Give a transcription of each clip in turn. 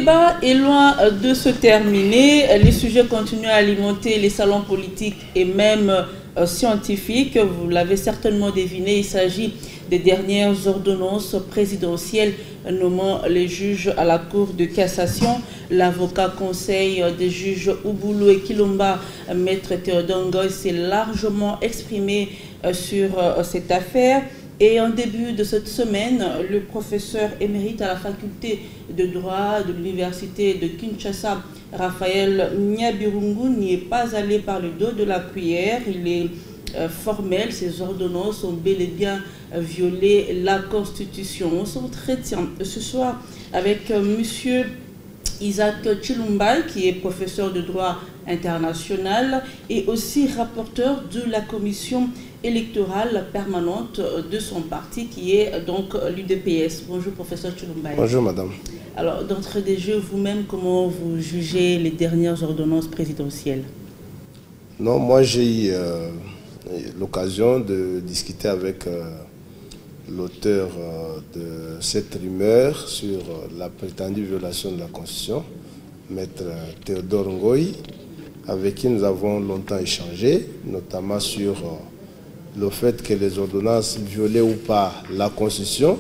débat est loin de se terminer. Les sujets continuent à alimenter les salons politiques et même scientifiques. Vous l'avez certainement deviné, il s'agit des dernières ordonnances présidentielles nommant les juges à la Cour de cassation. L'avocat conseil des juges Ouboulou et Kilomba, maître Théodore Ngoy, s'est largement exprimé sur cette affaire. Et en début de cette semaine, le professeur émérite à la faculté de droit de l'université de Kinshasa, Raphaël Nyabirungu, n'y est pas allé par le dos de la cuillère. Il est formel, ces ordonnances ont bel et bien violé la Constitution. On s'entretient ce soir avec monsieur Isaac Chilumba, qui est professeur de droit international et aussi rapporteur de la commission électorale permanente de son parti, qui est donc l'UDPS. Bonjour professeur Chilumba. Bonjour madame. Alors d'entrée des jeux, vous-même, comment vous jugez les dernières ordonnances présidentielles? Non, moi j'ai eu l'occasion de discuter avec l'auteur de cette rumeur sur la prétendue violation de la Constitution, maître Théodore Ngoy, avec qui nous avons longtemps échangé, notamment sur le fait que les ordonnances violaient ou pas la Constitution,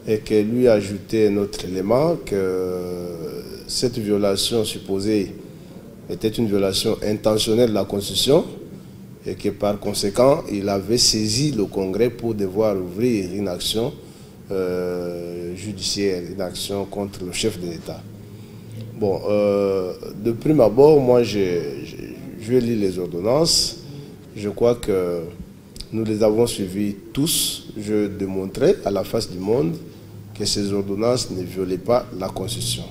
et que lui a ajouté un autre élément, que cette violation supposée était une violation intentionnelle de la Constitution, et que par conséquent, il avait saisi le Congrès pour devoir ouvrir une action judiciaire, une action contre le chef de l'État. Bon, de prime abord, moi, je lis les ordonnances. Je crois que nous les avons suivies tous. Je démontrais à la face du monde que ces ordonnances ne violaient pas la Constitution.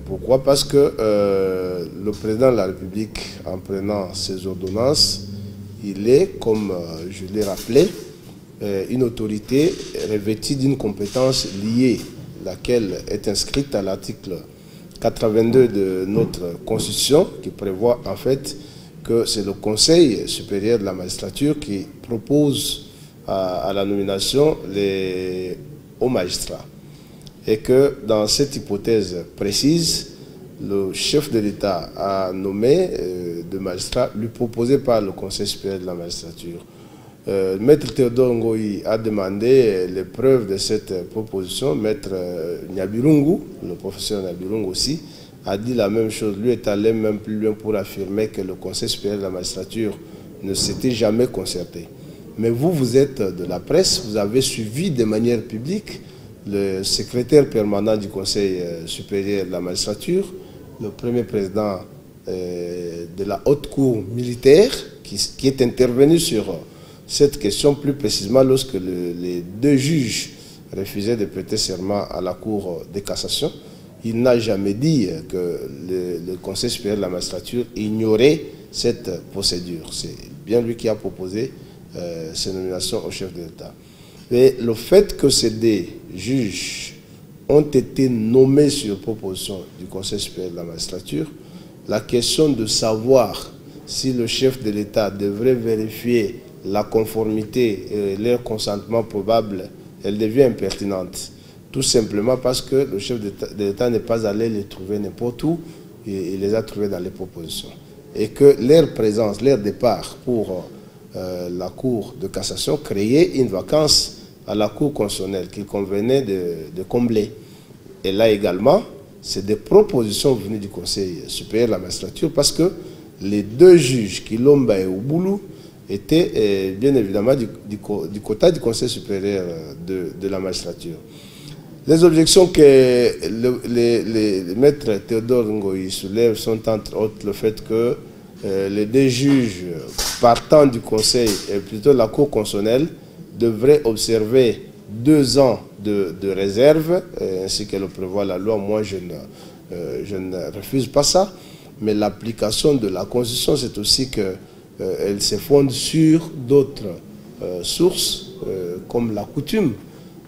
Pourquoi? Parce que le président de la République, en prenant ces ordonnances, il est, comme je l'ai rappelé, une autorité revêtue d'une compétence liée, laquelle est inscrite à l'article 82 de notre Constitution, qui prévoit en fait que c'est le Conseil supérieur de la magistrature qui propose à la nomination aux magistrats. Et que dans cette hypothèse précise, le chef de l'État a nommé deux magistrats lui proposés par le Conseil supérieur de la magistrature. Maître Théodore Ngoy a demandé les preuves de cette proposition. Maître Nyabirungu, le professeur Nyabirungu aussi, a dit la même chose. Lui est allé même plus loin pour affirmer que le Conseil supérieur de la magistrature ne s'était jamais concerté. Mais vous, vous êtes de la presse, vous avez suivi de manière publique le secrétaire permanent du Conseil supérieur de la magistrature, le premier président de la haute cour militaire, qui est intervenu sur cette question plus précisément lorsque les deux juges refusaient de prêter serment à la Cour de cassation. Il n'a jamais dit que le Conseil supérieur de la magistrature ignorait cette procédure. C'est bien lui qui a proposé ces nominations au chef de l'État. Et le fait que ces deux juges ont été nommés sur proposition du Conseil supérieur de la magistrature, la question de savoir si le chef de l'État devrait vérifier la conformité et leur consentement probable, elle devient impertinente. Tout simplement parce que le chef de l'État n'est pas allé les trouver n'importe où, il les a trouvés dans les propositions. Et que leur présence, leur départ pour la Cour de cassation créait une vacance à la Cour constitutionnelle qu'il convenait de combler. Et là également, c'est des propositions venues du Conseil supérieur de la magistrature parce que les deux juges, Kilomba et Ouboulou, étaient bien évidemment du quota du Conseil supérieur de la magistrature. Les objections que les maîtres Théodore Ngoy soulèvent sont entre autres le fait que les deux juges partant du Conseil, et plutôt la Cour constitutionnelle, devraient observer 2 ans de réserve, ainsi que le prévoit la loi. Moi, je ne refuse pas ça, mais l'application de la Constitution, c'est aussi qu'elle se fonde sur d'autres sources, comme la coutume.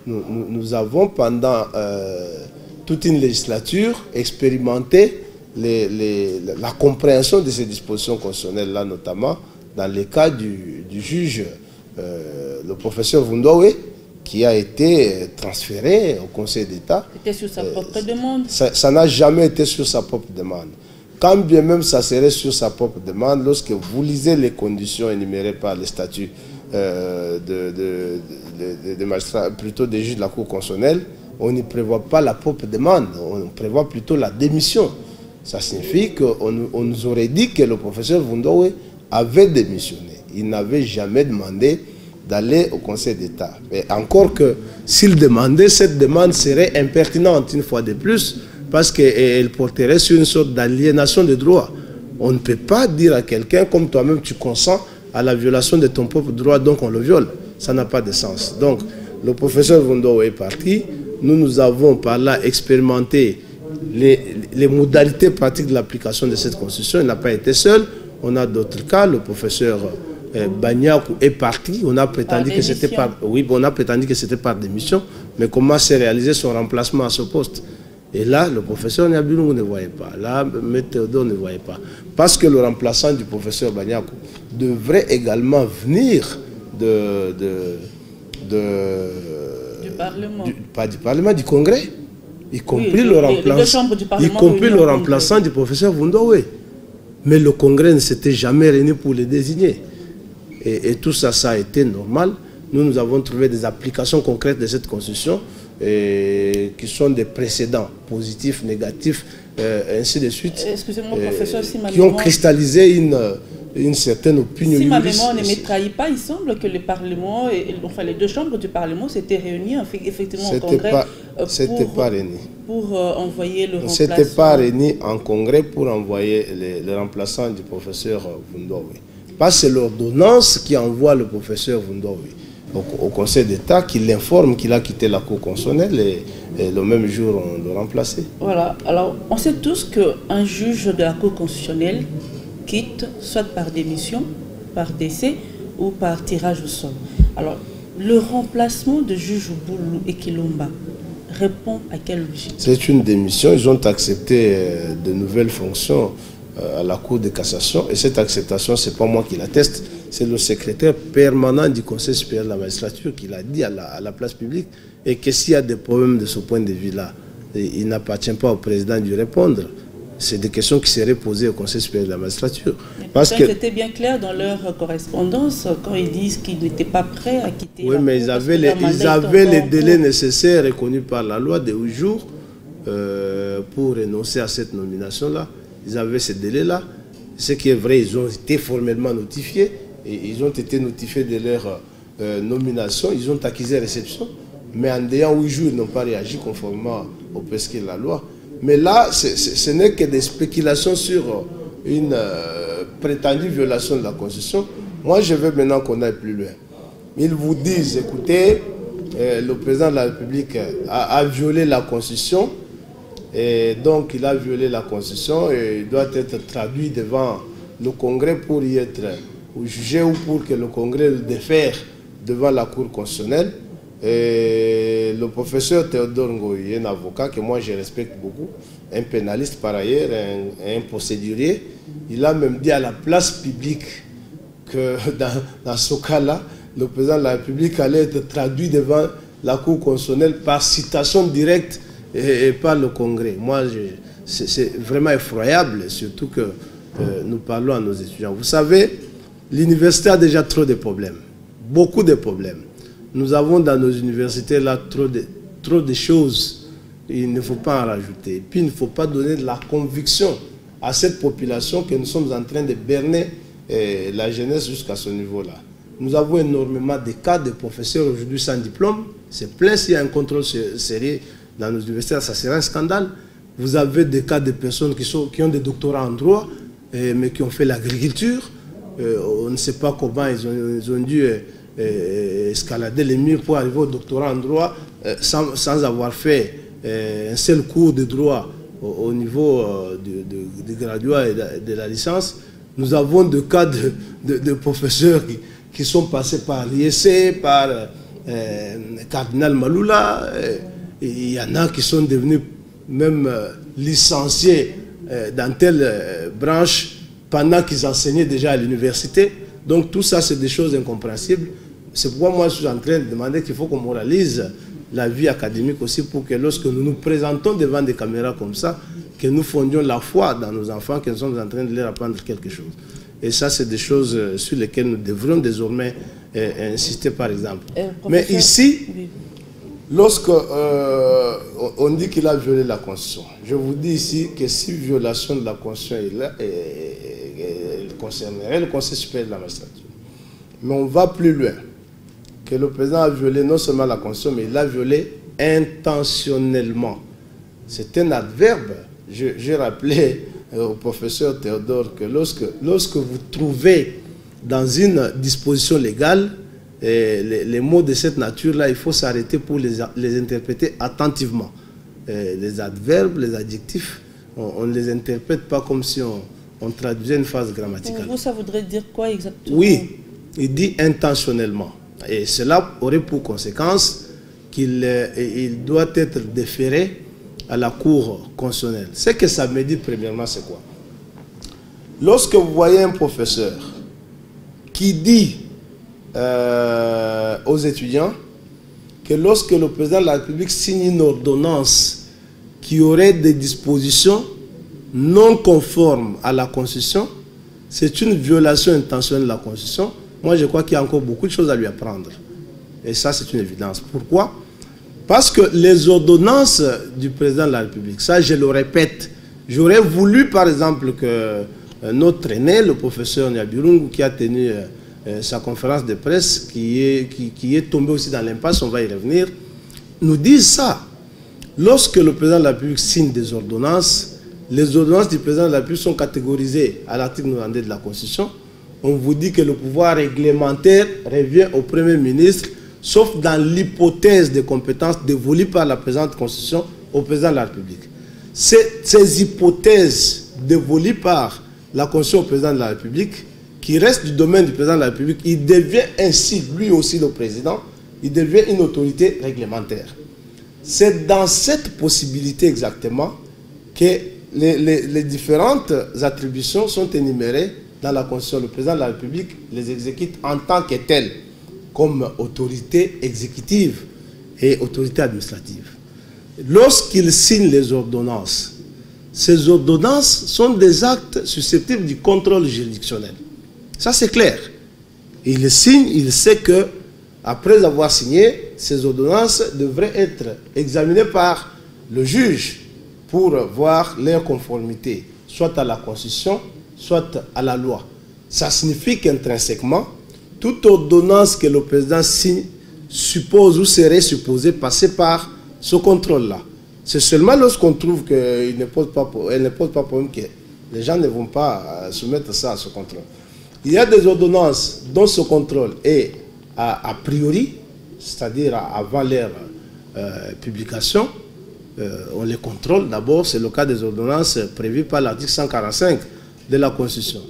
Nous avons, pendant toute une législature, expérimenté la compréhension de ces dispositions constitutionnelles-là, notamment dans le cas du juge, le professeur Vundowe, qui a été transféré au Conseil d'État. C'était sur sa propre demande. Ça n'a jamais été sur sa propre demande. Quand bien même ça serait sur sa propre demande, lorsque vous lisez les conditions énumérées par les statuts de magistrats, plutôt des juges de la Cour constitutionnelle, on ne prévoit pas la propre demande, on prévoit plutôt la démission. Ça signifie qu'on nous aurait dit que le professeur Vundowe avait démissionné. Il n'avait jamais demandé d'aller au Conseil d'État. Mais encore que s'il demandait, cette demande serait impertinente une fois de plus, parce qu'elle porterait sur une sorte d'aliénation de droit. On ne peut pas dire à quelqu'un, comme toi-même tu consens à la violation de ton propre droit, donc on le viole. Ça n'a pas de sens. Donc le professeur Vundowe est parti. Nous avons par là expérimenté les modalités pratiques de l'application de cette constitution. Il n'a pas été seul. On a d'autres cas. Le professeur Bagnakou est parti. On a prétendu que c'était par démission. Mais comment s'est réalisé son remplacement à ce poste? Et là, le professeur Niabulungu ne voyait pas. Là, M. Théodore ne voyait pas. Parce que le remplaçant du professeur Bagnakou devrait également venir du Parlement. Pas du Parlement, du Congrès. Y compris Oui, le remplaçant du professeur Vundowe. Mais le Congrès ne s'était jamais réuni pour les désigner. Et tout ça, ça a été normal. Nous avons trouvé des applications concrètes de cette constitution qui sont des précédents positifs, négatifs, ainsi de suite. Excusez-moi, professeur, si ma qui ont cristallisé une certaine opinion. Si ma mémoire ne me trahit pas, il semble que le Parlement, enfin les deux chambres du Parlement s'étaient réunies effectivement au Congrès pour envoyer le remplaçant. C'était pas réuni en Congrès pour envoyer le remplaçant du professeur Vundowe. Parce que c'est l'ordonnance qui envoie le professeur Vundowe au Conseil d'État, qui l'informe qu'il a quitté la Cour constitutionnelle et le même jour on le remplaçait. Voilà, alors on sait tous qu'un juge de la Cour constitutionnelle quitte soit par démission, par décès ou par tirage au sort. Alors, le remplacement de juge Boulou et Kilomba répond à quelle logique? C'est une démission. Ils ont accepté de nouvelles fonctions à la Cour de cassation. Et cette acceptation, ce n'est pas moi qui l'atteste, c'est le secrétaire permanent du Conseil supérieur de la magistrature qui l'a dit à la place publique. Et que s'il y a des problèmes de ce point de vue-là, il n'appartient pas au président de répondre. C'est des questions qui seraient posées au Conseil supérieur de la magistrature. Parce que c'était bien clair dans leur correspondance quand ils disent qu'ils n'étaient pas prêts à quitter. Oui, mais ils avaient les délais nécessaires reconnus par la loi de 8 jours pour renoncer à cette nomination-là. Ils avaient ces délais-là. Ce qui est vrai, ils ont été formellement notifiés et ils ont été notifiés de leur nomination. Ils ont accusé réception, mais en ayant 8 jours, ils n'ont pas réagi conformément au prescrit de la loi. Mais là, ce n'est que des spéculations sur une prétendue violation de la Constitution. Moi, je veux maintenant qu'on aille plus loin. Ils vous disent, écoutez, le président de la République a violé la Constitution, et donc il a violé la Constitution et il doit être traduit devant le Congrès pour y être jugé ou pour que le Congrès le défère devant la Cour constitutionnelle. Et le professeur Théodore Ngoyi, un avocat que moi je respecte beaucoup, un pénaliste par ailleurs, un procédurier, il a même dit à la place publique que dans ce cas-là, le président de la République allait être traduit devant la Cour constitutionnelle par citation directe et par le Congrès. Moi, c'est vraiment effroyable, surtout que nous parlons à nos étudiants. Vous savez, l'université a déjà trop de problèmes, beaucoup de problèmes. Nous avons dans nos universités là trop de choses. Il ne faut pas en rajouter. Et puis il ne faut pas donner de la conviction à cette population que nous sommes en train de berner la jeunesse jusqu'à ce niveau-là. Nous avons énormément de cas de professeurs aujourd'hui sans diplôme. C'est plein s'il y a un contrôle sérieux dans nos universités, ça serait un scandale. Vous avez des cas de personnes qui ont des doctorats en droit, mais qui ont fait l'agriculture. On ne sait pas comment ils ont dû escalader les murs pour arriver au doctorat en droit sans avoir fait un seul cours de droit au niveau du graduat et de la licence. Nous avons des cas de professeurs qui sont passés par l'IEC, par Cardinal Maloula. Il y en a qui sont devenus même licenciés dans telle branche pendant qu'ils enseignaient déjà à l'université. Donc tout ça, c'est des choses incompréhensibles. c'est pourquoi moi je suis en train de demander qu'il faut qu'on moralise la vie académique aussi pour que lorsque nous nous présentons devant des caméras comme ça, que nous fondions la foi dans nos enfants, que nous sommes en train de leur apprendre quelque chose. Et ça, c'est des choses sur lesquelles nous devrions désormais insister, par exemple. Mais ici, oui, lorsque on dit qu'il a violé la Constitution, je vous dis ici que si violation de la Constitution concernerait le Conseil supérieur de la magistrature, mais on va plus loin, que le président a violé non seulement la Constitution, mais il l'a violé intentionnellement. C'est un adverbe. J'ai rappelé au professeur Théodore que lorsque vous trouvez dans une disposition légale les mots de cette nature-là, il faut s'arrêter pour les interpréter attentivement. Les adverbes, les adjectifs, on ne les interprète pas comme si on traduisait une phrase grammaticale. Pour vous, ça voudrait dire quoi exactement? Oui, il dit intentionnellement. Et cela aurait pour conséquence qu'il doit être déféré à la Cour constitutionnelle. Ce que ça me dit premièrement, c'est quoi? Lorsque vous voyez un professeur qui dit aux étudiants que lorsque le président de la République signe une ordonnance qui aurait des dispositions non conformes à la Constitution, c'est une violation intentionnelle de la Constitution. Moi, je crois qu'il y a encore beaucoup de choses à lui apprendre. Et ça, c'est une évidence. Pourquoi? Parce que les ordonnances du président de la République, ça, je le répète, j'aurais voulu, par exemple, que notre aîné, le professeur Nyabirungu, qui a tenu sa conférence de presse, qui est tombé aussi dans l'impasse, on va y revenir, nous dise ça. Lorsque le président de la République signe des ordonnances, les ordonnances du président de la République sont catégorisées à l'article 92 de la Constitution. On vous dit que le pouvoir réglementaire revient au Premier ministre, sauf dans l'hypothèse de compétences dévolues par la présente Constitution au président de la République. Ces hypothèses dévolues par la Constitution au président de la République, qui restent du domaine du président de la République, il devient ainsi, lui aussi le président, il devient une autorité réglementaire. C'est dans cette possibilité exactement que les différentes attributions sont énumérées dans la Constitution. Le président de la République les exécute en tant que tel, comme autorité exécutive et autorité administrative. Lorsqu'il signe les ordonnances, ces ordonnances sont des actes susceptibles du contrôle juridictionnel. Ça, c'est clair. Il signe, il sait que après avoir signé, ces ordonnances devraient être examinées par le juge pour voir leur conformité, soit à la Constitution, soit à la loi. Ça signifie qu'intrinsèquement, toute ordonnance que le président signe suppose ou serait supposée passer par ce contrôle-là. C'est seulement lorsqu'on trouve qu'elle ne pose pas problème que les gens ne vont pas soumettre ça à ce contrôle. Il y a des ordonnances dont ce contrôle est a priori, c'est-à-dire avant leur publication. On les contrôle. D'abord, c'est le cas des ordonnances prévues par l'article 145 de la Constitution.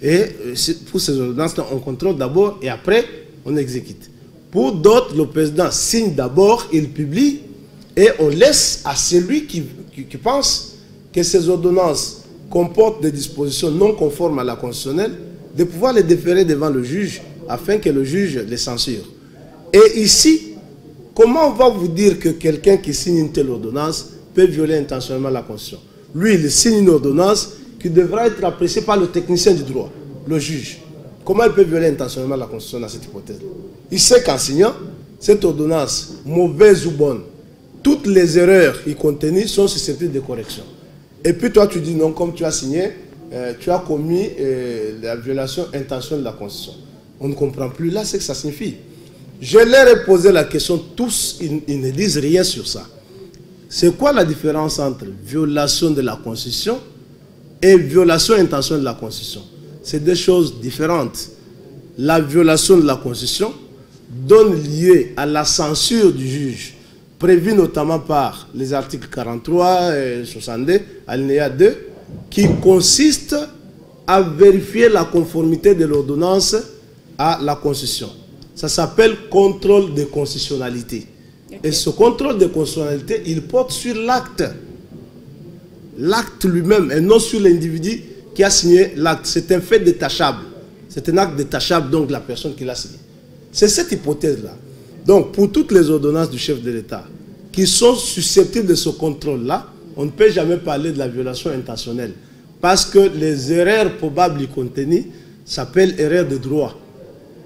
Et pour ces ordonnances, on contrôle d'abord et après, on exécute. Pour d'autres, le président signe d'abord, il publie, et on laisse à celui qui pense que ces ordonnances comportent des dispositions non conformes à la constitutionnelle, de pouvoir les déférer devant le juge afin que le juge les censure. Et ici, comment on va vous dire que quelqu'un qui signe une telle ordonnance peut violer intentionnellement la Constitution? Lui, il signe une ordonnance qui devra être appréciée par le technicien du droit, le juge. Comment il peut violer intentionnellement la Constitution dans cette hypothèse? Il sait qu'en signant cette ordonnance, mauvaise ou bonne, toutes les erreurs y contenues sont susceptibles de correction. Et puis toi, tu dis non, comme tu as signé, tu as commis la violation intentionnelle de la Constitution. On ne comprend plus là ce que ça signifie. Je leur ai posé la question, tous, ils ne disent rien sur ça. C'est quoi la différence entre violation de la Constitution et violation intentionnelle de la Constitution? C'est deux choses différentes. La violation de la Constitution donne lieu à la censure du juge, prévue notamment par les articles 43 et 62, alinéa 2, qui consiste à vérifier la conformité de l'ordonnance à la Constitution. Ça s'appelle contrôle de constitutionnalité. Okay. Et ce contrôle de constitutionnalité, il porte sur l'acte. L'acte lui-même, et non sur l'individu qui a signé l'acte. C'est un fait détachable. C'est un acte détachable, donc, de la personne qui l'a signé. C'est cette hypothèse-là. Donc, pour toutes les ordonnances du chef de l'État qui sont susceptibles de ce contrôle-là, on ne peut jamais parler de la violation intentionnelle. Parce que les erreurs probables y contenues s'appellent erreurs de droit.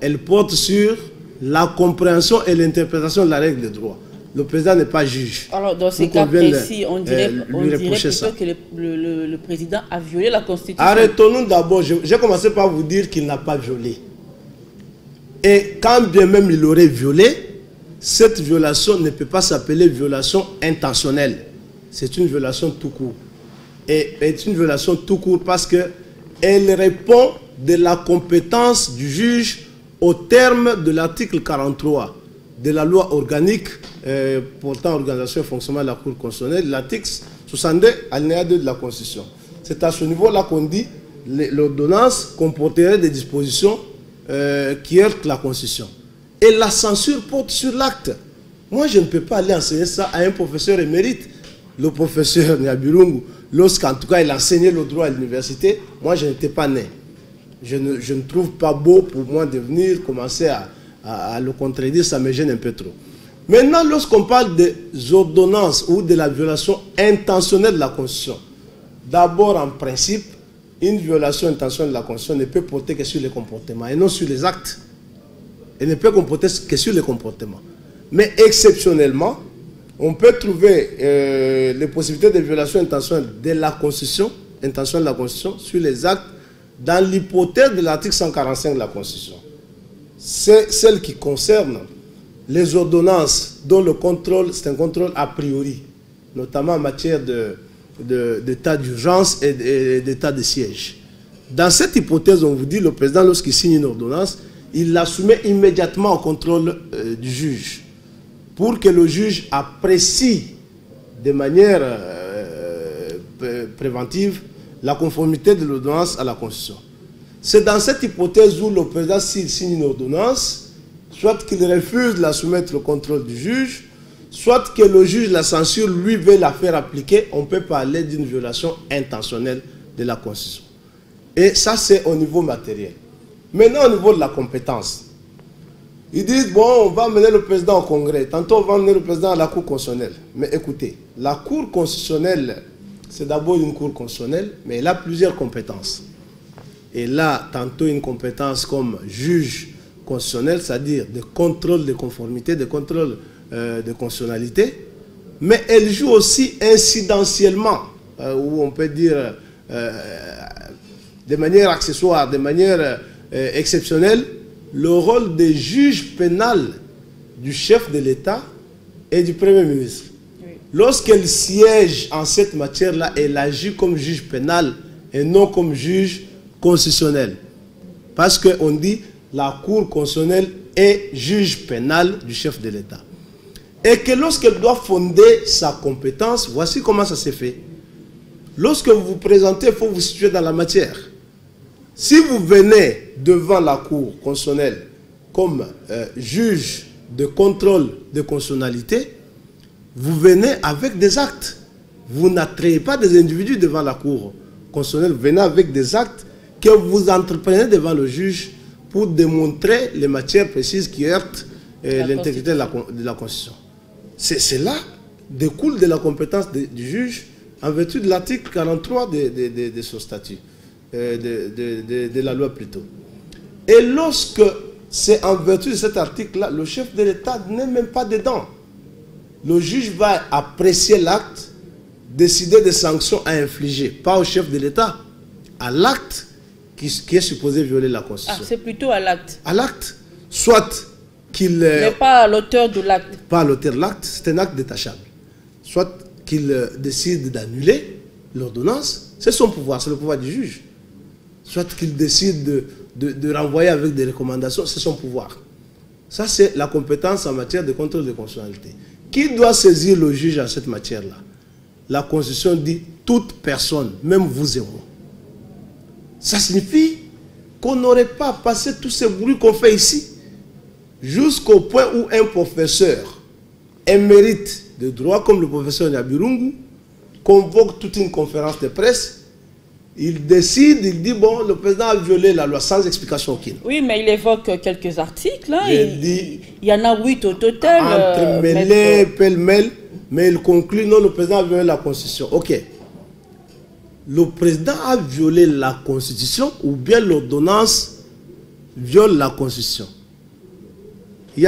Elles portent sur la compréhension et l'interprétation de la règle de droit. Le président n'est pas juge. Alors, dans ces cas précis, on dirait plutôt que le président a violé la Constitution. Arrêtons-nous d'abord. J'ai commencé par vous dire qu'il n'a pas violé. Et quand bien même il aurait violé, cette violation ne peut pas s'appeler violation intentionnelle. C'est une violation tout court. Et c'est une violation tout court parce qu'elle répond de la compétence du juge au terme de l'article 43 de la loi organique portant organisation et fonctionnement de la Cour constitutionnelle, l'article 62, alinéa 2 de la Constitution. C'est à ce niveau-là qu'on dit que l'ordonnance comporterait des dispositions qui heurtent la Constitution. Et la censure porte sur l'acte. Moi, je ne peux pas aller enseigner ça à un professeur émérite. Le professeur Nyabirungu, lorsqu'en tout cas il enseignait le droit à l'université, moi je n'étais pas né. Je ne trouve pas beau pour moi de venir commencer à le contredire, ça me gêne un peu trop. Maintenant, lorsqu'on parle des ordonnances ou de la violation intentionnelle de la Constitution, d'abord en principe, une violation intentionnelle de la Constitution ne peut porter que sur les comportements et non sur les actes. Elle ne peut comporter que sur les comportements. Mais exceptionnellement, on peut trouver les possibilités de violation intentionnelle de la Constitution, intentionnelle de la Constitution, sur les actes dans l'hypothèse de l'article 145 de la Constitution. C'est celle qui concerne les ordonnances dont le contrôle, c'est un contrôle a priori, notamment en matière d'état d'urgence et d'état de siège. Dans cette hypothèse, on vous dit, le président, lorsqu'il signe une ordonnance, il la soumet immédiatement au contrôle du juge, pour que le juge apprécie de manière préventive la conformité de l'ordonnance à la Constitution. C'est dans cette hypothèse où le président, s'il signe une ordonnance, soit qu'il refuse de la soumettre au contrôle du juge, soit que le juge la censure, lui veut la faire appliquer, on peut parler d'une violation intentionnelle de la Constitution. Et ça, c'est au niveau matériel. Maintenant, au niveau de la compétence, ils disent, bon, on va amener le président au Congrès, tantôt on va amener le président à la Cour constitutionnelle. Mais écoutez, la Cour constitutionnelle, c'est d'abord une Cour constitutionnelle, mais elle a plusieurs compétences. Elle a tantôt une compétence comme juge constitutionnel, c'est-à-dire de contrôle de conformité, de contrôle de constitutionnalité, mais elle joue aussi incidentiellement, ou on peut dire de manière accessoire, de manière exceptionnelle, le rôle de juge pénal du chef de l'État et du Premier ministre. Oui. Lorsqu'elle siège en cette matière-là, elle agit comme juge pénal et non comme juge constitutionnel. Parce qu'on dit la Cour constitutionnelle est juge pénal du chef de l'État. Et que lorsqu'elle doit fonder sa compétence, voici comment ça s'est fait. Lorsque vous vous présentez, il faut vous situer dans la matière. Si vous venez devant la Cour constitutionnelle comme juge de contrôle de constitutionnalité, vous venez avec des actes. Vous n'attrayez pas des individus devant la Cour constitutionnelle, vous venez avec des actes que vous entreprenez devant le juge pour démontrer les matières précises qui heurtent l'intégrité de la Constitution. C'est là découle de la compétence du juge en vertu de l'article 43 de son statut, de la loi plutôt. Et lorsque c'est en vertu de cet article-là, le chef de l'État n'est même pas dedans. Le juge va apprécier l'acte, décider des sanctions à infliger, pas au chef de l'État, à l'acte qui est supposé violer la Constitution. Ah, c'est plutôt à l'acte. À l'acte. Soit qu'il... Mais pas à l'auteur de l'acte. Pas à l'auteur de l'acte, c'est un acte détachable. Soit qu'il décide d'annuler l'ordonnance, c'est son pouvoir, c'est le pouvoir du juge. Soit qu'il décide de renvoyer avec des recommandations, c'est son pouvoir. Ça, c'est la compétence en matière de contrôle de constitutionnalité. Qui doit saisir le juge en cette matière-là? La Constitution dit toute personne, même vous et moi. Ça signifie qu'on n'aurait pas passé tous ces bruits qu'on fait ici, jusqu'au point où un professeur émérite de droit, comme le professeur Nyabirungu, convoque toute une conférence de presse Il décide, il dit, bon, le président a violé la loi sans explication aucune. Oui, mais il évoque quelques articles. Hein, il y en a 8 au total. Entremêlés, pêle-mêle, mais il conclut, non, le président a violé la Constitution. Ok. Le président a violé la Constitution ou bien l'ordonnance viole la Constitution?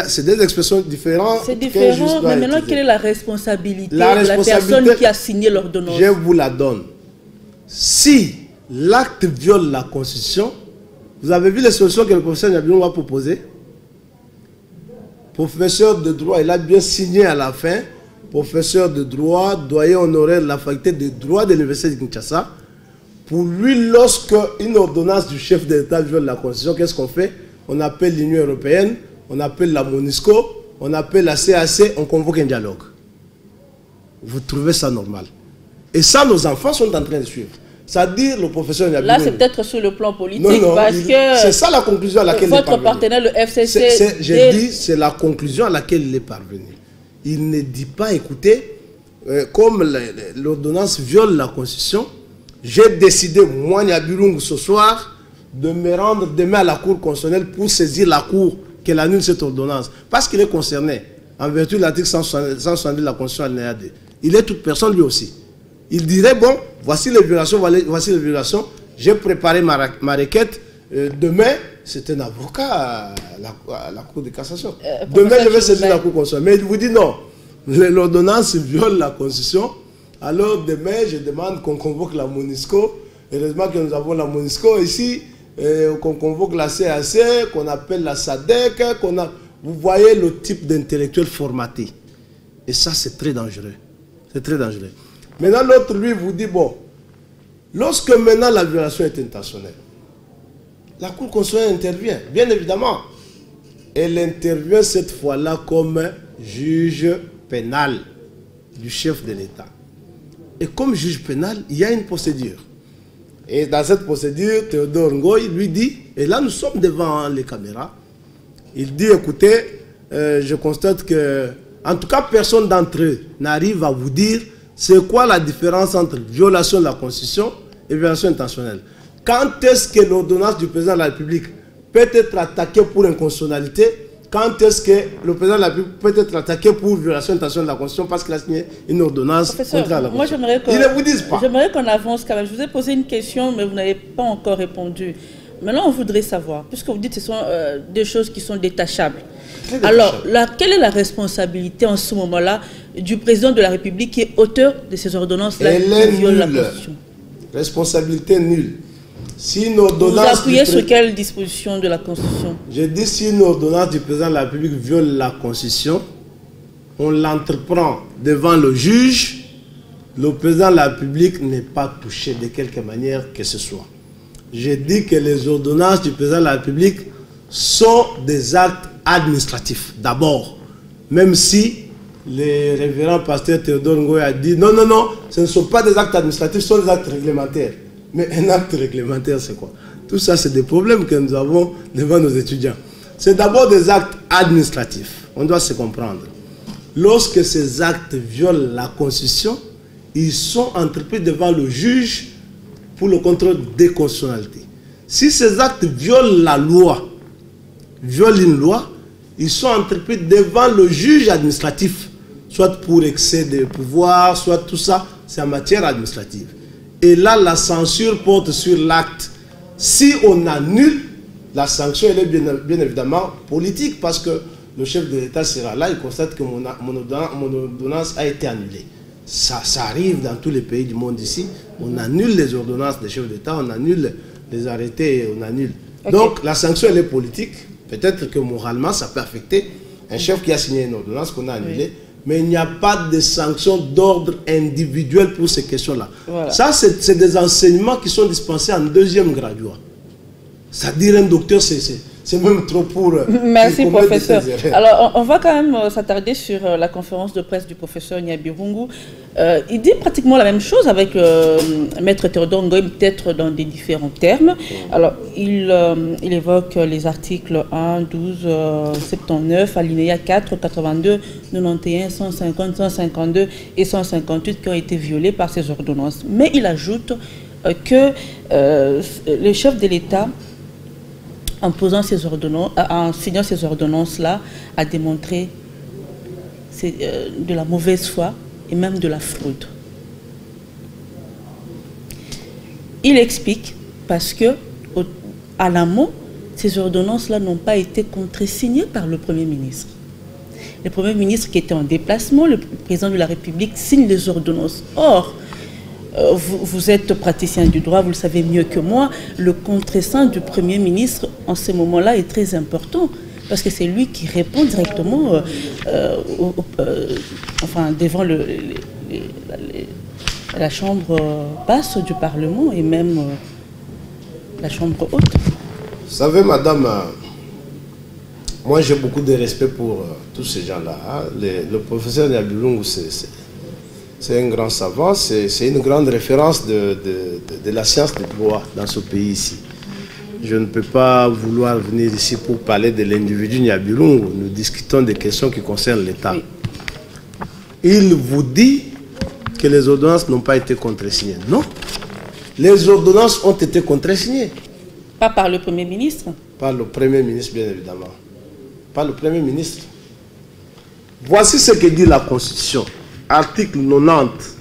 C'est des expressions différentes. C'est différent, mais maintenant, quelle est la responsabilité de la personne qui a signé l'ordonnance? Je vous la donne. Si l'acte viole la Constitution, vous avez vu les solutions que le professeur Nyabilongo a proposées? Professeur de droit, il a bien signé à la fin. Professeur de droit, doyen honoraire de la faculté de droit de l'Université de Kinshasa. Pour lui, lorsque une ordonnance du chef de l'État viole la Constitution, qu'est-ce qu'on fait? On appelle l'Union européenne, on appelle la MONUSCO, on appelle la CAC, on convoque un dialogue. Vous trouvez ça normal? Et ça, nos enfants sont en train de suivre. C'est-à-dire, le professeur Nyabilongo. Là, c'est peut-être sur le plan politique, parce que c'est ça la conclusion à laquelle il est parvenu. Votre partenaire, le FCC... J'ai dit, c'est la conclusion à laquelle il est parvenu. Il ne dit pas, écoutez, comme l'ordonnance viole la Constitution, j'ai décidé, moi, Nyabilongo, ce soir, de me rendre demain à la Cour constitutionnelle pour saisir la Cour qu'elle annule cette ordonnance. Parce qu'il est concerné, en vertu de l'article 170 de la Constitution alinéa 2. Il est toute personne, lui aussi. Il dirait, bon, voici les violations, j'ai préparé ma requête. Demain, c'est un avocat à la Cour de cassation. Demain, je vais saisir la Cour constitutionnelle. Mais il vous dit non, l'ordonnance viole la Constitution. Alors demain, je demande qu'on convoque la MONUSCO. Heureusement que nous avons la MONUSCO ici, qu'on convoque la CAC, qu'on appelle la SADC, Vous voyez le type d'intellectuel formaté. Et ça, c'est très dangereux. C'est très dangereux. Maintenant, l'autre, lui, vous dit, bon, lorsque maintenant la violation est intentionnelle, la Cour constitutionnelle intervient, bien évidemment. Elle intervient cette fois-là comme juge pénal du chef de l'État. Et comme juge pénal, il y a une procédure. Et dans cette procédure, Théodore Ngoï lui dit, et là nous sommes devant les caméras, il dit, écoutez, je constate que, en tout cas, personne d'entre eux n'arrive à vous dire c'est quoi la différence entre violation de la Constitution et violation intentionnelle. Quand est-ce que l'ordonnance du président de la République peut être attaquée pour inconstitutionnalité? Quand est-ce que le président de la République peut être attaqué pour violation intentionnelle de la Constitution parce qu'il a signé une ordonnance contre la Constitution? Ils ne vous disent pas. J'aimerais qu'on avance quand même. Je vous ai posé une question, mais vous n'avez pas encore répondu. Maintenant, on voudrait savoir, puisque vous dites que ce sont des choses qui sont détachables. Alors, quelle est la responsabilité en ce moment-là du président de la République qui est auteur de ces ordonnances-là qui violent la Constitution? Responsabilité nulle. Si une ordonnance vous appuyez sur quelle disposition de la Constitution? J'ai dit si une ordonnance du président de la République viole la Constitution, on l'entreprend devant le juge, le président de la République n'est pas touché de quelque manière que ce soit. J'ai dit que les ordonnances du président de la République sont des actes administratifs, d'abord. Même si le révérend pasteur Théodore Ngoï a dit non, non, non, ce ne sont pas des actes administratifs, ce sont des actes réglementaires. Mais un acte réglementaire, c'est quoi? Tout ça, c'est des problèmes que nous avons devant nos étudiants. C'est d'abord des actes administratifs. On doit se comprendre. Lorsque ces actes violent la Constitution, ils sont entrepris devant le juge pour le contrôle des constitutionnalités. Si ces actes violent la loi, violent une loi, ils sont entrepris devant le juge administratif, soit pour excès de pouvoir, soit tout ça, c'est en matière administrative. Et là, la censure porte sur l'acte. Si on annule, la sanction, elle est bien évidemment politique, parce que le chef de l'État sera là, il constate que mon ordonnance a été annulée. Ça arrive dans tous les pays du monde ici. On annule les ordonnances des chefs d'État, on annule les arrêtés, on annule. Okay. Donc, la sanction, elle est politique. Peut-être que moralement, ça peut affecter un chef qui a signé une ordonnance qu'on a annulée. Oui. Mais il n'y a pas de sanctions d'ordre individuel pour ces questions-là. Voilà. Ça, c'est des enseignements qui sont dispensés en deuxième graduat. C'est-à-dire un docteur, c'est même trop pour... Merci, professeur. Alors, on va quand même s'attarder sur la conférence de presse du professeur Nyabilongo. Il dit pratiquement la même chose avec Maître Théodore Ngoï, peut-être dans des différents termes. Alors, il évoque les articles 1, 12, 79, alinéa 4, 82, 91, 150, 152 et 158 qui ont été violés par ces ordonnances. Mais il ajoute que le chef de l'État, en signant ces ordonnances-là, a démontré de la mauvaise foi et même de la fraude. Il explique parce que, à l'amont, ces ordonnances-là n'ont pas été contresignées par le Premier ministre. Le Premier ministre qui était en déplacement, le président de la République signe les ordonnances. Or, vous êtes praticien du droit, vous le savez mieux que moi, le contreseing du Premier ministre en ce moment-là est très important parce que c'est lui qui répond directement devant la chambre basse du Parlement et même la chambre haute. Vous savez, madame, moi j'ai beaucoup de respect pour tous ces gens-là. Hein. Le professeur Nyabilungu, c'est un grand savant, c'est une grande référence de la science du droit dans ce pays ici. Je ne peux pas vouloir venir ici pour parler de l'individu Nyabilungu. Nous discutons des questions qui concernent l'État. Oui. Il vous dit que les ordonnances n'ont pas été contresignées. Non. Les ordonnances ont été contresignées. Pas par le Premier ministre? Par le Premier ministre, bien évidemment. Par le Premier ministre. Voici ce que dit la Constitution. Article 90.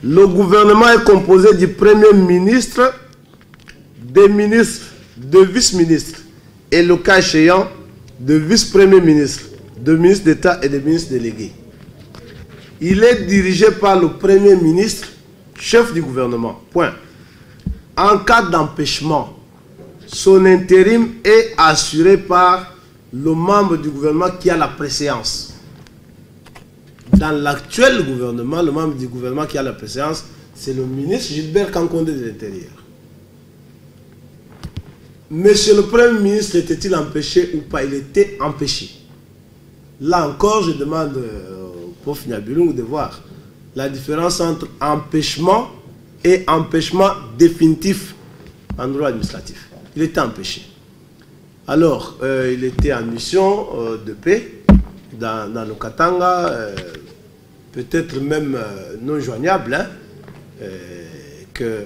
Le gouvernement est composé du Premier ministre, des ministres, de vice-ministres et le cas échéant de vice-premier ministre, de ministre d'État et de ministres délégués. Il est dirigé par le Premier ministre, chef du gouvernement. Point. En cas d'empêchement, son intérim est assuré par le membre du gouvernement qui a la préséance. Dans l'actuel gouvernement, le membre du gouvernement qui a la préséance, c'est le ministre Gilbert Kankondé de l'Intérieur. Monsieur le Premier ministre était-il empêché ou pas? Il était empêché. Là encore, je demande au prof Nyabilungu de voir la différence entre empêchement et empêchement définitif en droit administratif. Il était empêché. Alors, il était en mission de paix dans le Katanga, peut-être même non joignable, hein, que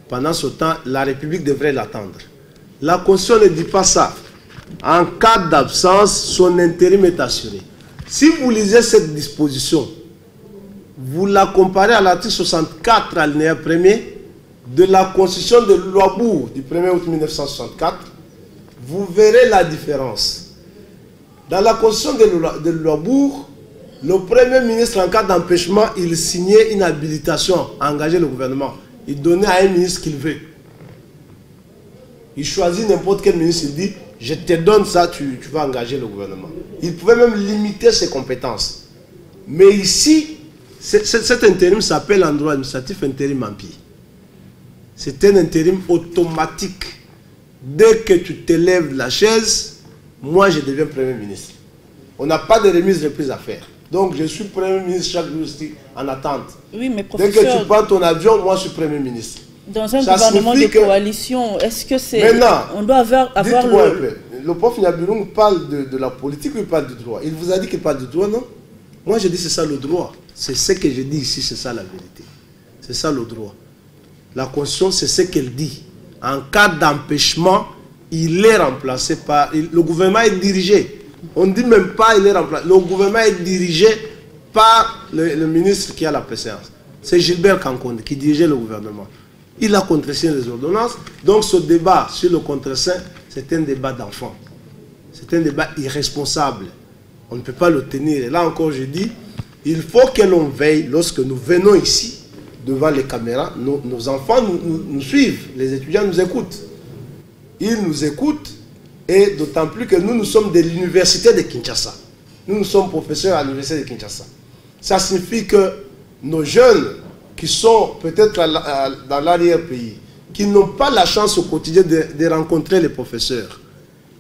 pendant ce temps, la République devrait l'attendre. La Constitution ne dit pas ça. En cas d'absence, son intérim est assuré. Si vous lisez cette disposition, vous la comparez à l'article 64, alinéa 1er, de la Constitution de Louabourg du 1er août 1964, vous verrez la différence. Dans la Constitution de Louabourg, le Premier ministre, en cas d'empêchement, il signait une habilitation à engager le gouvernement. Il donnait à un ministre qu'il veut. Il choisit n'importe quel ministre, il dit, je te donne ça, tu vas engager le gouvernement. Il pouvait même limiter ses compétences. Mais ici, cet intérim s'appelle en droit administratif intérim en pied. C'est un intérim automatique. Dès que tu te lèves de la chaise, moi je deviens Premier ministre. On n'a pas de remise de prise à faire. Donc je suis Premier ministre chaque jour ici en attente. Oui, mais professeur, dès que tu prends ton avion, moi je suis Premier ministre. Dans un gouvernement de coalition, est-ce que c'est... Maintenant, on doit avoir le prof Nyabilungu parle de la politique ou il parle du droit? Il vous a dit qu'il parle du droit, non? Moi je dis c'est ça le droit. C'est ce que je dis ici, c'est ça la vérité. C'est ça le droit. La Constitution, c'est ce qu'elle dit. En cas d'empêchement, il est remplacé par... Le gouvernement est dirigé. On ne dit même pas il est remplacé. Le gouvernement est dirigé par le ministre qui a la préséance. C'est Gilbert Kankondé qui dirigeait le gouvernement. Il a contresigné les ordonnances. Donc ce débat sur le contreseing, c'est un débat d'enfant. C'est un débat irresponsable. On ne peut pas le tenir. Et là encore, je dis, il faut que l'on veille, lorsque nous venons ici, devant les caméras, nos enfants nous suivent, les étudiants nous écoutent. Ils nous écoutent, et d'autant plus que nous sommes de l'université de Kinshasa. Nous sommes professeurs à l'université de Kinshasa. Ça signifie que nos jeunes, qui sont peut-être dans l'arrière-pays, qui n'ont pas la chance au quotidien de rencontrer les professeurs,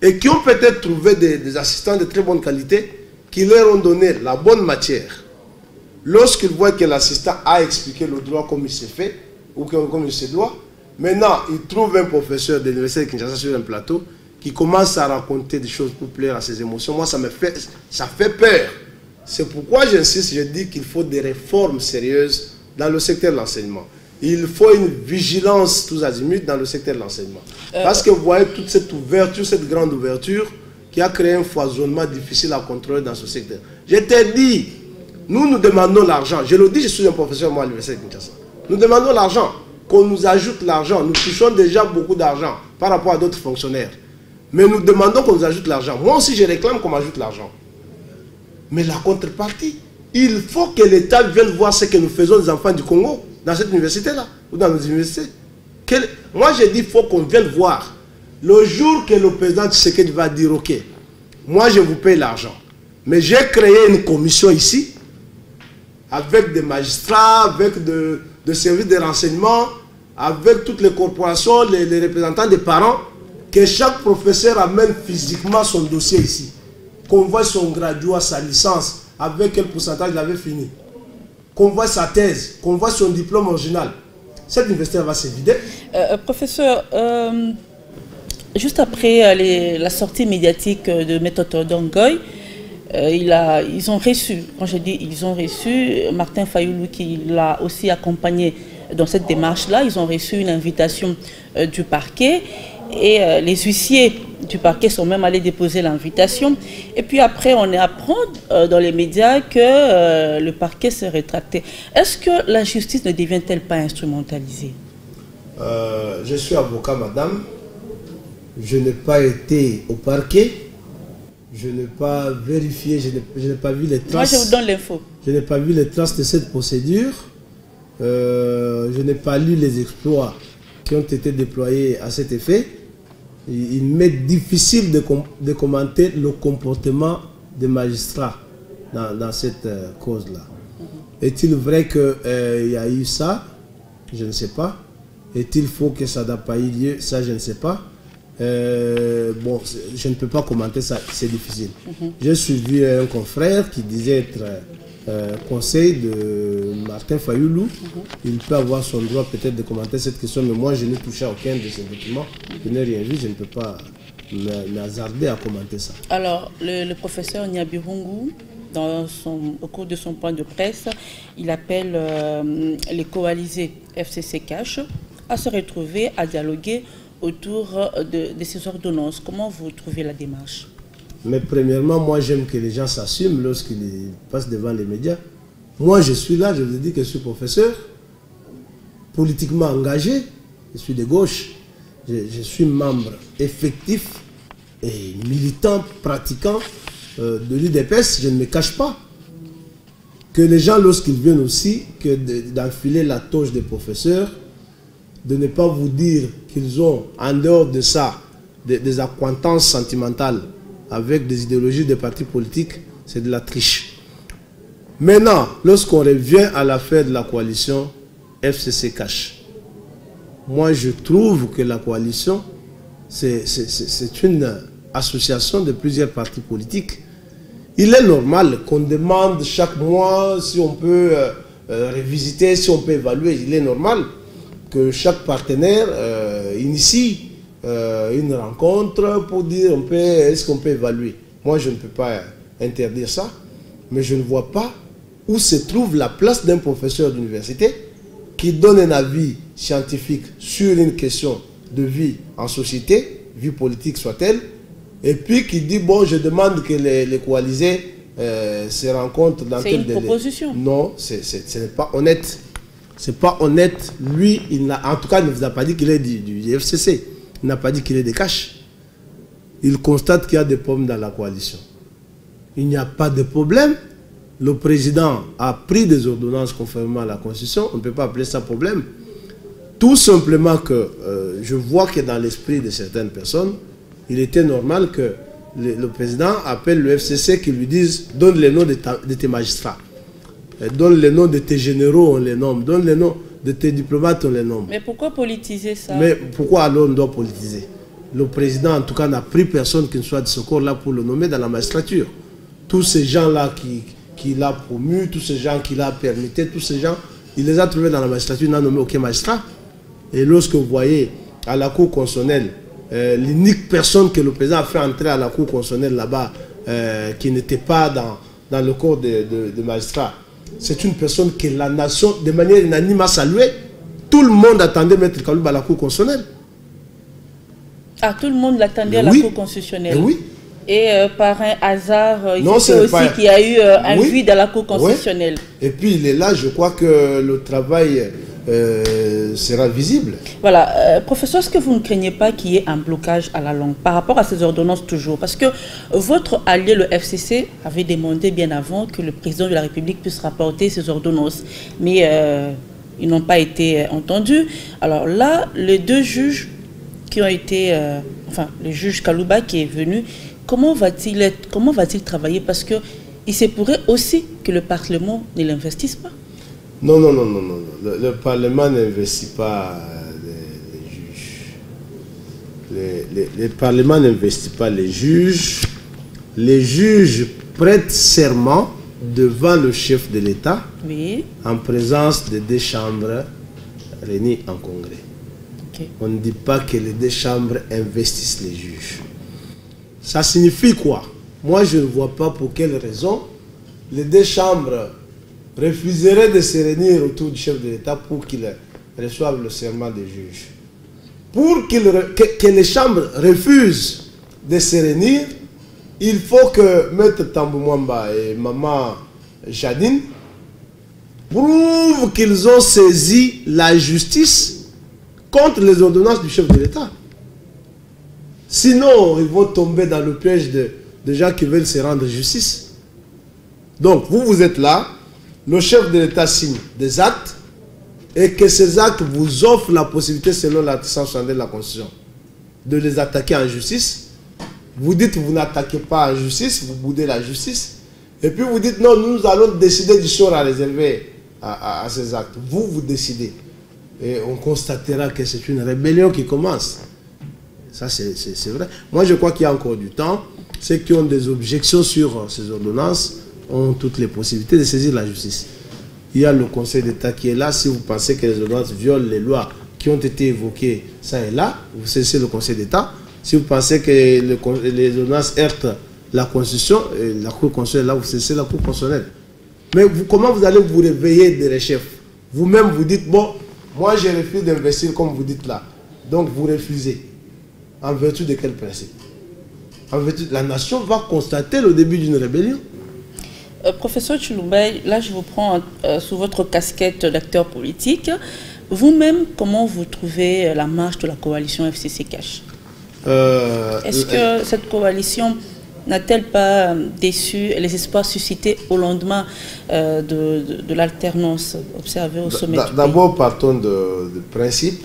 et qui ont peut-être trouvé des assistants de très bonne qualité, qui leur ont donné la bonne matière. Lorsqu'ils voient que l'assistant a expliqué le droit comme il s'est fait, ou comme il se doit, maintenant ils trouvent un professeur de l'université de Kinshasa sur un plateau qui commence à raconter des choses pour plaire à ses émotions. Moi, ça fait peur. C'est pourquoi j'insiste, je dis qu'il faut des réformes sérieuses dans le secteur de l'enseignement. il faut une vigilance tous azimuts dans le secteur de l'enseignement. Parce que vous voyez toute cette ouverture, cette grande ouverture qui a créé un foisonnement difficile à contrôler dans ce secteur. Je t'ai dit, nous demandons l'argent. Je le dis, je suis un professeur moi à l'université de Kinshasa. Nous demandons l'argent, qu'on nous ajoute l'argent. Nous touchons déjà beaucoup d'argent par rapport à d'autres fonctionnaires. Mais nous demandons qu'on nous ajoute l'argent. Moi aussi, je réclame qu'on m'ajoute l'argent. Mais la contrepartie, il faut que l'État vienne voir ce que nous faisons des enfants du Congo dans cette université-là, ou dans nos universités. Moi, j'ai dit, il faut qu'on vienne voir. Le jour que le président Tshisekedi va dire, ok, moi, je vous paye l'argent. Mais j'ai créé une commission ici, avec des magistrats, avec des services de renseignement, avec toutes les corporations, les représentants des parents, que chaque professeur amène physiquement son dossier ici. Qu'on voit son graduat, sa licence, avec quel pourcentage il avait fini. Qu'on voit sa thèse, qu'on voit son diplôme original. Cette université va se vider. Professeur, juste après la sortie médiatique de Maître Théodore Ngoy, ils ont reçu, quand je dis ils ont reçu, Martin Fayulu qui l'a aussi accompagné dans cette démarche-là, ils ont reçu une invitation du parquet et les huissiers du parquet sont même allés déposer l'invitation. Et puis après, on apprend dans les médias que le parquet s'est rétracté. Est-ce que la justice ne devient-elle pas instrumentalisée? Je suis avocat, madame. Je n'ai pas été au parquet. Je n'ai pas vérifié, je n'ai pas vu les traces. Moi, je vous donne l'info. Je n'ai pas vu les traces de cette procédure. Je n'ai pas lu les exploits qui ont été déployés à cet effet. Il m'est difficile de commenter le comportement des magistrats dans cette cause-là. Est-il vrai qu'il y a eu ça? Je ne sais pas. Est-il faux que ça n'a pas eu lieu? Ça, je ne sais pas. Bon, je ne peux pas commenter ça, c'est difficile. J'ai suivi un confrère qui disait être conseil de Martin Fayulu. Il peut avoir son droit peut-être de commenter cette question, mais moi je n'ai touché à aucun de ces documents. Je n'ai rien vu, je ne peux pas m'hasarder à commenter ça. Alors, le professeur Nyabirungu, au cours de son point de presse, il appelle les coalisés FCC Cash à se retrouver, à dialoguer autour de ces ordonnances. Comment vous trouvez la démarche? Mais premièrement, moi j'aime que les gens s'assument lorsqu'ils passent devant les médias. Moi je suis là, je vous ai dit que je suis professeur, politiquement engagé, je suis de gauche, je suis membre effectif et militant, pratiquant de l'UDPS, je ne me cache pas. Que les gens lorsqu'ils viennent aussi, que d'enfiler la toge des professeurs, de ne pas vous dire qu'ils ont en dehors de ça des accointances sentimentales avec des idéologies des partis politiques, c'est de la triche. Maintenant, lorsqu'on revient à l'affaire de la coalition FCC Cash, moi je trouve que la coalition, c'est une association de plusieurs partis politiques. Il est normal qu'on demande chaque mois si on peut revisiter, si on peut évaluer. Il est normal que chaque partenaire initie une rencontre pour dire est-ce qu'on peut évaluer. Moi je ne peux pas interdire ça, mais je ne vois pas où se trouve la place d'un professeur d'université qui donne un avis scientifique sur une question de vie en société, vie politique soit-elle, et puis qui dit bon, je demande que les coalisés se rencontrent dans tel délai. C'est une proposition. Non, ce n'est pas honnête. C'est pas honnête. Lui, en tout cas, il ne vous a pas dit qu'il est du FCC. Il n'a pas dit qu'il est des Cash. Il constate qu'il y a des problèmes dans la coalition. Il n'y a pas de problème. Le président a pris des ordonnances conformément à la Constitution. On ne peut pas appeler ça problème. Tout simplement que je vois que dans l'esprit de certaines personnes, il était normal que le président appelle le FCC qui lui dise donne les noms de tes magistrats. Donne les noms de tes généraux, on les nomme. Donne les noms de tes diplomates, on les nomme. Mais pourquoi politiser ça? Mais pourquoi alors on doit politiser? Le président, en tout cas, n'a pris personne qui ne soit de ce corps-là pour le nommer dans la magistrature. Tous ces gens-là qu'il a promus, tous ces gens qu'il a permittés, tous ces gens, il les a trouvés dans la magistrature, il n'a nommé aucun magistrat. Et lorsque vous voyez à la Cour constitutionnelle, l'unique personne que le président a fait entrer à la Cour constitutionnelle là-bas, qui n'était pas dans le corps de magistrats, c'est une personne que la nation, de manière unanime, a saluée. Tout le monde attendait Maître Kalouba à la Cour constitutionnelle. Ah, tout le monde l'attendait à la Cour constitutionnelle. Oui. Et par un hasard, il sait aussi qu'il y a eu un vide à la Cour constitutionnelle. Et puis il est là, je crois que le travail sera visible. Voilà. Professeur, est-ce que vous ne craignez pas qu'il y ait un blocage à la longue par rapport à ces ordonnances toujours? Parce que votre allié, le FCC, avait demandé bien avant que le président de la République puisse rapporter ces ordonnances. Mais ils n'ont pas été entendus. Alors là, les deux juges qui ont été... enfin, le juge Kalouba qui est venu, comment va-t-il travailler? Parce qu'il se pourrait aussi que le Parlement ne l'investisse pas. Non, non, non, non, non. Le Parlement n'investit pas les juges. Le Parlement n'investit pas les juges. Les juges prêtent serment devant le chef de l'État en présence des deux chambres réunies en congrès. On ne dit pas que les deux chambres investissent les juges. Ça signifie quoi? Moi, je ne vois pas pour quelle raison les deux chambres refuseraient de se réunir autour du chef de l'État pour qu'il reçoive le serment des juges. Pour que les chambres refusent de se réunir, il faut que Maître Tambou Mwamba et Maman Jadine prouvent qu'ils ont saisi la justice contre les ordonnances du chef de l'État. Sinon, ils vont tomber dans le piège de gens qui veulent se rendre justice. Donc, vous êtes là, le chef de l'État signe des actes, et que ces actes vous offrent la possibilité, selon l'article 162 de la Constitution, de les attaquer en justice. Vous dites que vous n'attaquez pas en justice, vous boudez la justice, et puis vous dites non, nous allons décider du sort à réserver à ces actes. Vous décidez. Et on constatera que c'est une rébellion qui commence. Ça, c'est vrai. Moi, je crois qu'il y a encore du temps. Ceux qui ont des objections sur ces ordonnances ont toutes les possibilités de saisir la justice. Il y a le Conseil d'État qui est là. Si vous pensez que les ordonnances violent les lois qui ont été évoquées, ça est là. Vous saisissez le Conseil d'État. Si vous pensez que les ordonnances heurtent la Constitution, la Cour constitutionnelle, là, vous saisissez la Cour constitutionnelle. Mais comment vous allez vous réveiller des chefs? Vous-même, vous dites, bon, moi, je refuse d'investir comme vous dites là. Donc, vous refusez. En vertu de quel principe? En vertu, la nation va constater le début d'une rébellion. Professeur Chiloumbay, là, je vous prends sous votre casquette d'acteur politique. Vous-même, comment vous trouvez la marche de la coalition FCC Cash? Est-ce que cette coalition n'a-t-elle pas déçu les espoirs suscités au lendemain de l'alternance observée au sommet du pays? D'abord, partons de principe.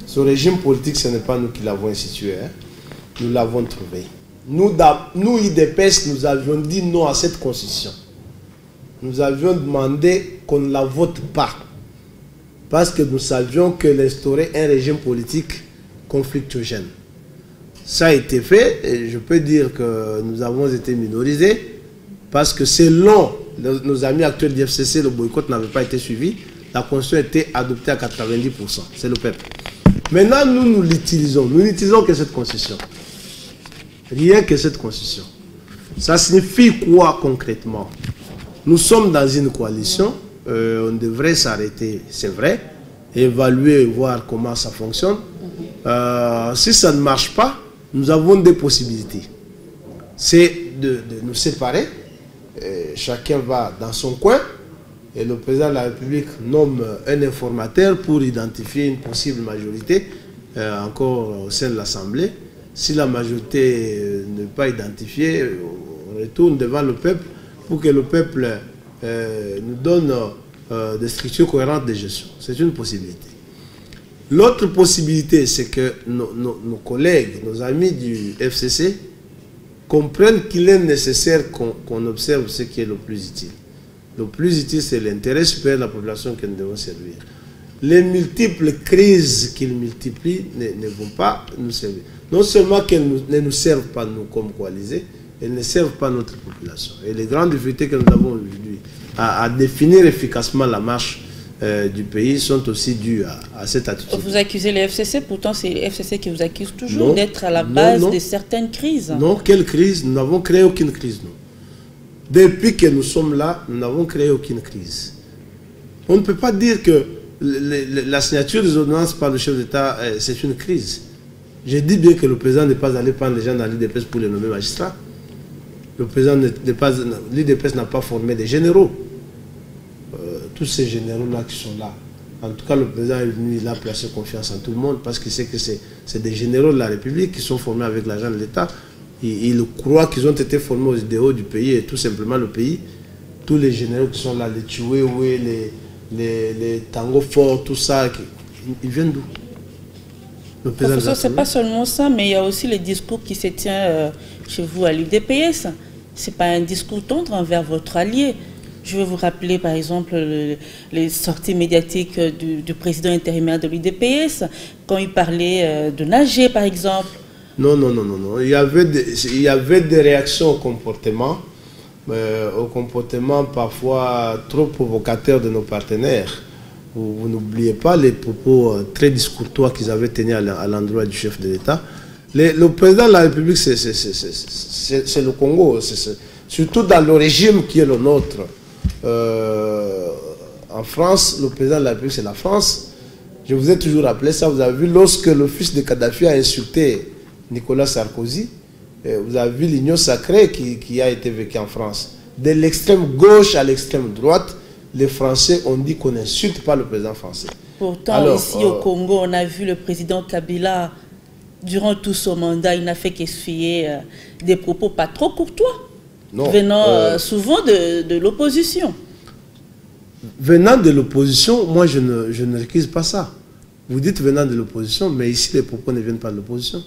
Ce régime politique, ce n'est pas nous qui l'avons institué. Hein. Nous l'avons trouvé. Nous, IDPS, nous avions dit non à cette constitution. Nous avions demandé qu'on ne la vote pas. Parce que nous savions qu'elle instaurait un régime politique conflictuogène. Ça a été fait, et je peux dire que nous avons été minorisés, parce que selon nos amis actuels du FCC, le boycott n'avait pas été suivi. La constitution a été adoptée à 90%. C'est le peuple. Maintenant, nous l'utilisons. Nous n'utilisons que cette constitution. Rien que cette constitution. Ça signifie quoi concrètement? Nous sommes dans une coalition. On devrait s'arrêter, c'est vrai, évaluer, voir comment ça fonctionne. Si ça ne marche pas, nous avons des possibilités. C'est de nous séparer. Chacun va dans son coin. Et le président de la République nomme un informateur pour identifier une possible majorité encore au sein de l'Assemblée. Si la majorité n'est pas identifiée, on retourne devant le peuple pour que le peuple nous donne des structures cohérentes de gestion. C'est une possibilité. L'autre possibilité, c'est que nos collègues, nos amis du FCC comprennent qu'il est nécessaire qu'on observe ce qui est le plus utile. Le plus utile, c'est l'intérêt supérieur de la population que nous devons servir. Les multiples crises qu'ils multiplient ne vont pas nous servir. Non seulement qu'elles ne nous servent pas, nous, comme coalisés, elles ne servent pas notre population. Et les grandes difficultés que nous avons aujourd'hui à définir efficacement la marche du pays sont aussi dues à cette attitude. Vous accusez les FCC, pourtant c'est les FCC qui vous accusent toujours d'être à la base de certaines crises. Non, quelle crise? Nous n'avons créé aucune crise, non. Depuis que nous sommes là, nous n'avons créé aucune crise. On ne peut pas dire que la signature des ordonnances par le chef d'État, c'est une crise. Je dis bien que le président n'est pas allé prendre les gens dans l'IDPS pour les nommer magistrats. Le président l'IDPS n'a pas formé des généraux. Tous ces généraux-là qui sont là. En tout cas, le président est venu, il a placé confiance en tout le monde parce qu'il sait que c'est des généraux de la République qui sont formés avec l'argent de l'État. Il croit qu'ils ont été formés aux idéaux du pays et tout simplement le pays. Tous les généraux qui sont là, les Tchoué, les Tango Fort, tout ça, ils viennent d'où? Professeur, ce n'est pas seulement ça, mais il y a aussi le discours qui se tient chez vous à l'UDPS. Ce n'est pas un discours tendre envers votre allié. Je vais vous rappeler, par exemple, les sorties médiatiques du président intérimaire de l'UDPS, quand il parlait de nager, par exemple. Non. Il y avait des réactions au comportement parfois trop provocateur de nos partenaires. Vous n'oubliez pas les propos très discourtois qu'ils avaient tenus à l'endroit du chef de l'État. Le président de la République, c'est le Congo, surtout dans le régime qui est le nôtre. En France, le président de la République, c'est la France. Je vous ai toujours rappelé ça. Vous avez vu, lorsque le fils de Kadhafi a insulté Nicolas Sarkozy, vous avez vu l'union sacrée qui a été vécue en France. De l'extrême gauche à l'extrême droite, les Français ont dit qu'on n'insulte pas le président français. Pourtant, alors, ici au Congo, on a vu le président Kabila, durant tout son mandat, il n'a fait qu'essuyer des propos pas trop courtois, venant souvent de l'opposition. Venant de l'opposition, moi je ne récuse pas ça. Vous dites venant de l'opposition, mais ici les propos ne viennent pas de l'opposition.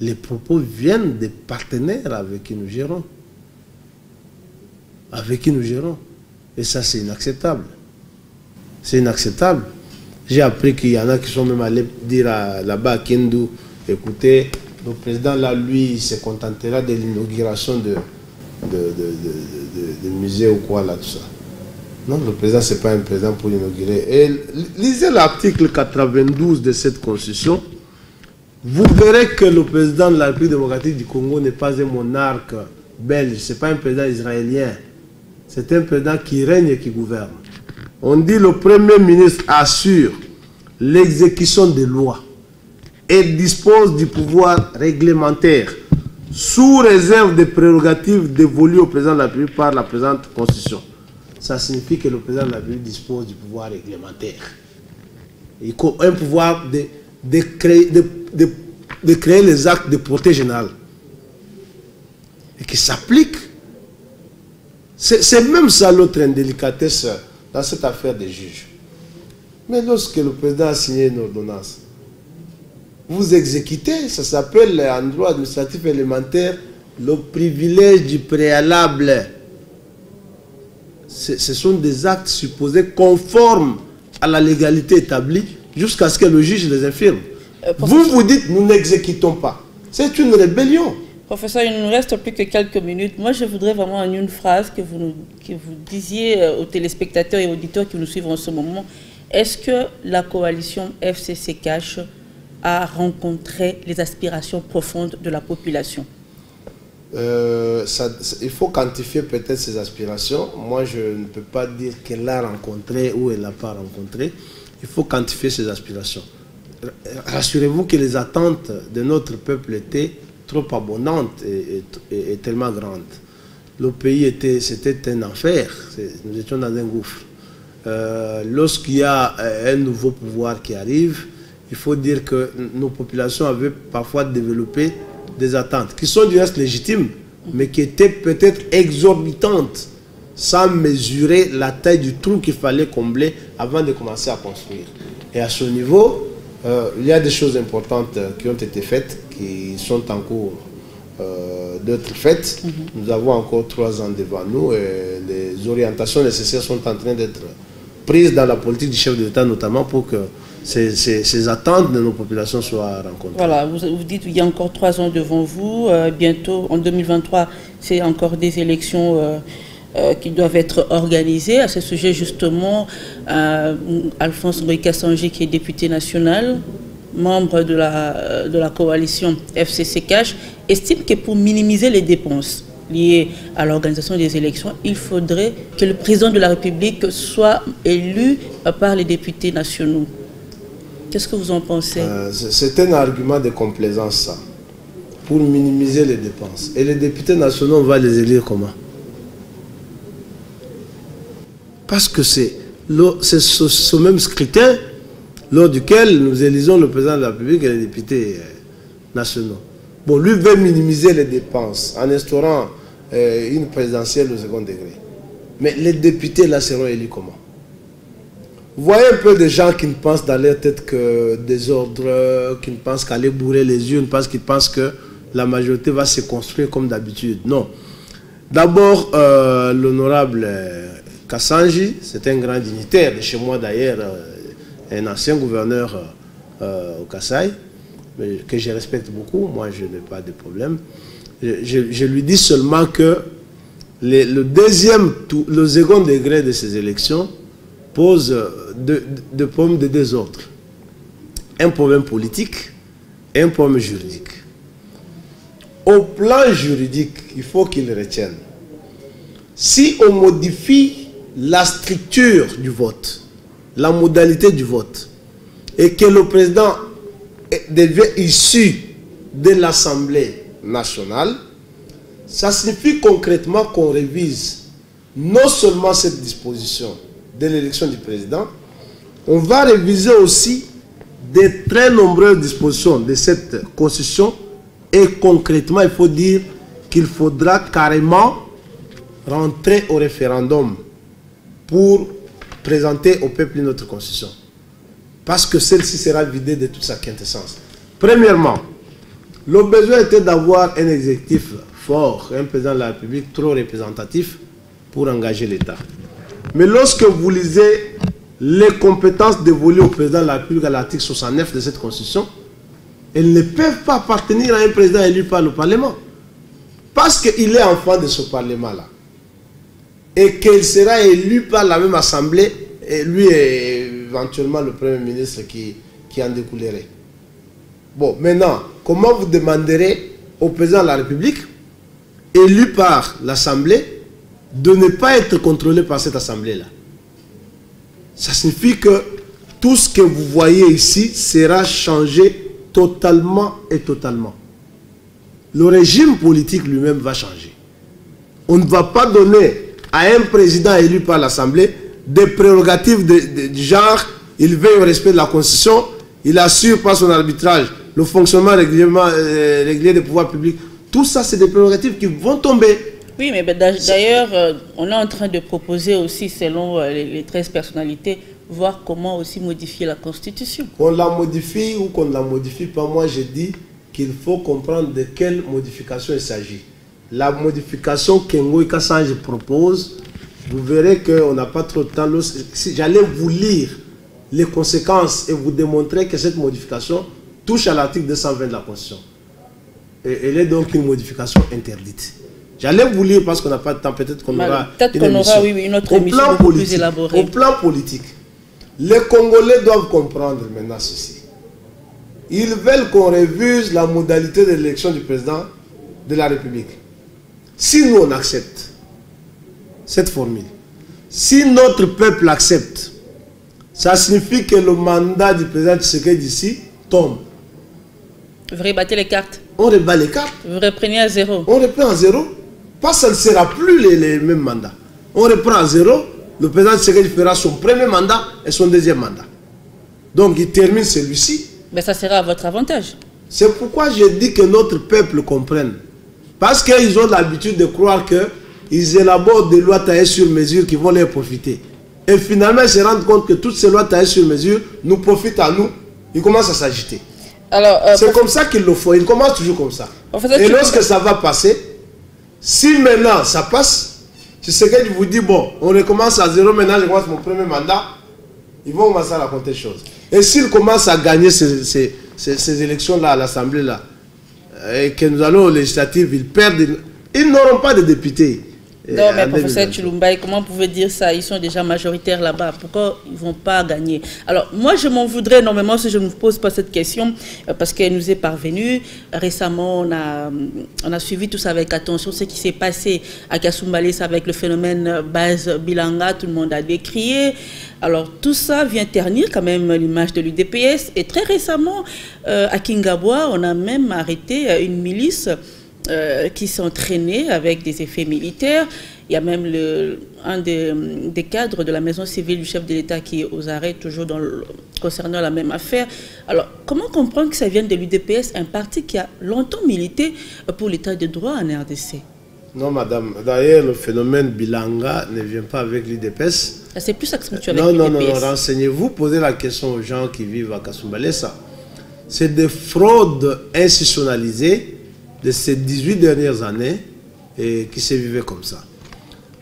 Les propos viennent des partenaires avec qui nous gérons. Et ça, c'est inacceptable. C'est inacceptable. J'ai appris qu'il y en a qui sont même allés dire là-bas à Kindu, écoutez, le président là, lui, il se contentera de l'inauguration de musée ou quoi là, tout ça. Non, le président, ce n'est pas un président pour inaugurer. Et lisez l'article 92 de cette constitution. Vous verrez que le président de la République démocratique du Congo n'est pas un monarque belge, ce n'est pas un président israélien. C'est un président qui règne et qui gouverne. On dit le Premier ministre assure l'exécution des lois et dispose du pouvoir réglementaire sous réserve des prérogatives dévolues au président de la République par la présente Constitution. Ça signifie que le président de la République dispose du pouvoir réglementaire. Il a un pouvoir de créer les actes de portée générale et qui s'appliquent. C'est même ça l'autre indélicatesse dans cette affaire des juges. Mais lorsque le président a signé une ordonnance, vous exécutez, ça s'appelle en droit administratif élémentaire le privilège du préalable. Ce sont des actes supposés conformes à la légalité établie jusqu'à ce que le juge les infirme. Vous dites nous n'exécutons pas. C'est une rébellion. Professeur, il ne nous reste plus que quelques minutes. Moi, je voudrais vraiment en une phrase que vous disiez aux téléspectateurs et auditeurs qui nous suivent en ce moment. Est-ce que la coalition FCC Cash a rencontré les aspirations profondes de la population? Il faut quantifier peut-être ces aspirations. Moi, je ne peux pas dire qu'elle l'a rencontré ou elle ne l'a pas rencontré. Il faut quantifier ces aspirations. Rassurez-vous que les attentes de notre peuple étaient trop abondantes et tellement grandes. Le pays c'était un enfer. Nous étions dans un gouffre. Lorsqu'il y a un nouveau pouvoir qui arrive, il faut dire que nos populations avaient parfois développé des attentes qui sont du reste légitimes, mais qui étaient peut-être exorbitantes, sans mesurer la taille du trou qu'il fallait combler avant de commencer à construire. Et à ce niveau, il y a des choses importantes qui ont été faites, qui sont en cours d'être faites. Nous avons encore 3 ans devant nous et les orientations nécessaires sont en train d'être prises dans la politique du chef de l'État, notamment pour que ces attentes de nos populations soient rencontrées. Voilà, vous dites qu'il y a encore 3 ans devant vous. Bientôt, en 2023, c'est encore des élections qui doivent être organisées. À ce sujet, justement, Alphonse Ngoïka-Sangi, qui est député national, membre de la coalition FCC Cash, estime que pour minimiser les dépenses liées à l'organisation des élections, il faudrait que le président de la République soit élu par les députés nationaux. Qu'est-ce que vous en pensez? C'est un argument de complaisance, ça, pour minimiser les dépenses. Et les députés nationaux, on va les élire comment? Parce que c'est ce même scrutin lors duquel nous élisons le président de la République et les députés nationaux. Bon, lui veut minimiser les dépenses en instaurant une présidentielle au second degré. Mais les députés là seront élus comment? Vous voyez un peu des gens qui ne pensent dans leur tête que des ordres, qui ne pensent qu'aller bourrer les urnes, parce qu'ils pensent que la majorité va se construire comme d'habitude. Non. D'abord, l'honorable Kassanji, c'est un grand dignitaire de chez moi d'ailleurs, un ancien gouverneur au Kasaï, que je respecte beaucoup, moi je n'ai pas de problème. Je lui dis seulement que le second degré de ces élections pose deux problèmes de désordre. Un problème politique et un problème juridique. Au plan juridique, il faut qu'il retienne. Si on modifie la structure du vote, la modalité du vote, et que le président devient issu de l'Assemblée nationale, ça signifie concrètement qu'on révise non seulement cette disposition de l'élection du président, on va réviser aussi des très nombreuses dispositions de cette constitution, et concrètement, il faut dire qu'il faudra carrément rentrer au référendum pour présenter au peuple notre constitution. Parce que celle-ci sera vidée de toute sa quintessence. Premièrement, le besoin était d'avoir un exécutif fort, un président de la République trop représentatif pour engager l'État. Mais lorsque vous lisez les compétences dévolues au président de la République à l'article 69 de cette constitution, elles ne peuvent pas appartenir à un président élu par le Parlement. Parce qu'il est enfant de ce Parlement-là. Et qu'il sera élu par la même Assemblée, et lui est éventuellement le Premier ministre qui en découlerait. Bon, maintenant, comment vous demanderez au président de la République, élu par l'Assemblée, de ne pas être contrôlé par cette Assemblée-là? Ça signifie que tout ce que vous voyez ici sera changé totalement et totalement. Le régime politique lui-même va changer. On ne va pas donner à un président élu par l'Assemblée des prérogatives du genre, il veille au respect de la Constitution, il assure par son arbitrage le fonctionnement régulier des pouvoirs publics. Tout ça, c'est des prérogatives qui vont tomber. Oui, mais d'ailleurs, on est en train de proposer aussi, selon les 13 personnalités, voir comment aussi modifier la Constitution. Qu'on la modifie ou qu'on ne la modifie pas, moi je dis qu'il faut comprendre de quelle modification il s'agit. La modification qu'Ngoï Kassanji propose, vous verrez qu'on n'a pas trop de temps. Si j'allais vous lire les conséquences et vous démontrer que cette modification touche à l'article 220 de la Constitution. Et elle est donc une modification interdite. J'allais vous lire parce qu'on n'a pas de temps, peut-être qu'on aura une autre émission beaucoup plus élaborée. Au plan politique, les Congolais doivent comprendre maintenant ceci. Ils veulent qu'on révise la modalité de l'élection du président de la République. Si nous on accepte cette formule, si notre peuple accepte, ça signifie que le mandat du président Tshisekedi d'ici tombe. Vous rebattez les cartes. On rebat les cartes. Vous reprenez à zéro. On reprend à zéro. Parce que ça ne sera plus les mêmes mandats. On reprend à zéro. Le président Tshisekedi fera son premier mandat et son deuxième mandat. Donc il termine celui-ci. Mais ça sera à votre avantage. C'est pourquoi je dis que notre peuple comprenne. Parce qu'ils ont l'habitude de croire qu'ils élaborent des lois taillées sur mesure qui vont leur profiter. Et finalement, ils se rendent compte que toutes ces lois taillées sur mesure nous profitent à nous. Ils commencent à s'agiter. C'est comme ça qu'ils le font. Ils commencent toujours comme ça. Et lorsque ça va passer, si maintenant ça passe, c'est ce que je vous dis, bon, on recommence à zéro, maintenant je commence mon premier mandat, ils vont commencer à raconter des choses. Et s'ils commencent à gagner ces élections-là à l'Assemblée, là, et que nous allons aux législatives, ils perdent, ils n'auront pas de députés. Non, mais professeur Chilumbaye, comment vous pouvez dire ça? Ils sont déjà majoritaires là-bas. Pourquoi ils ne vont pas gagner? Alors, moi, je m'en voudrais énormément si je ne vous pose pas cette question, parce qu'elle nous est parvenue. Récemment, on a suivi tout ça avec attention, ce qui s'est passé à Kasumbalesa avec le phénomène base Bilanga. Tout le monde a décrié. Alors, tout ça vient ternir quand même l'image de l'UDPS. Et très récemment, à Kingabwa, on a même arrêté une milice qui s'entraînait avec des effets militaires. Il y a même un des cadres de la maison civile du chef de l'État qui est aux arrêts, toujours concernant la même affaire. Alors, comment comprendre que ça vienne de l'UDPS, un parti qui a longtemps milité pour l'État de droit en RDC? Non, madame. D'ailleurs, le phénomène Bilanga ne vient pas avec l'UDPS. C'est plus accentué avec l'UDPS. Non, renseignez-vous, posez la question aux gens qui vivent à Kasumbalesa. C'est des fraudes institutionnalisées de ces 18 dernières années et qui se vivaient comme ça.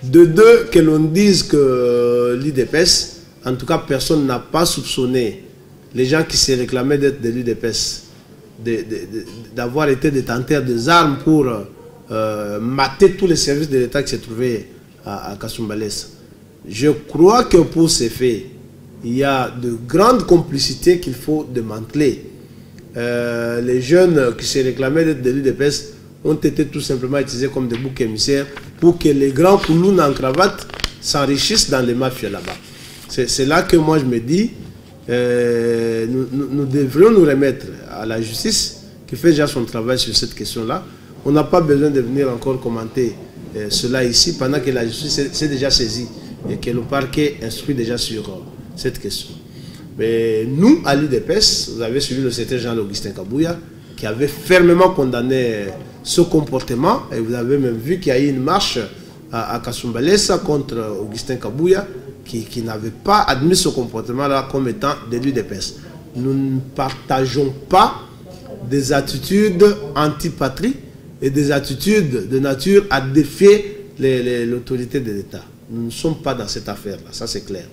De deux, que l'on dise que l'UDPS, en tout cas personne n'a pas soupçonné les gens qui se réclamaient d'être de l'UDPS, d'avoir été détenteurs des armes pour mater tous les services de l'État qui se trouvaient à Kasumbalesa. Je crois que pour ces faits, il y a de grandes complicités qu'il faut démanteler. Les jeunes qui se réclamaient d'être de l'UDPS ont été tout simplement utilisés comme des boucs émissaires pour que les grands koulouns en cravate s'enrichissent dans les mafias là-bas. C'est là que moi je me dis, nous devrions nous remettre à la justice qui fait déjà son travail sur cette question-là. On n'a pas besoin de venir encore commenter cela ici pendant que la justice s'est déjà saisie et que le parquet instruit déjà sur cette question. Mais nous, à l'UDPS, vous avez suivi le secrétaire général Augustin Kabouya, qui avait fermement condamné ce comportement. Et vous avez même vu qu'il y a eu une marche à Kasumbalesa contre Augustin Kabouya, qui n'avait pas admis ce comportement-là comme étant de l'UDPS. Nous ne partageons pas des attitudes anti-patrie et des attitudes de nature à défier l'autorité de l'État. Nous ne sommes pas dans cette affaire-là, ça c'est clair.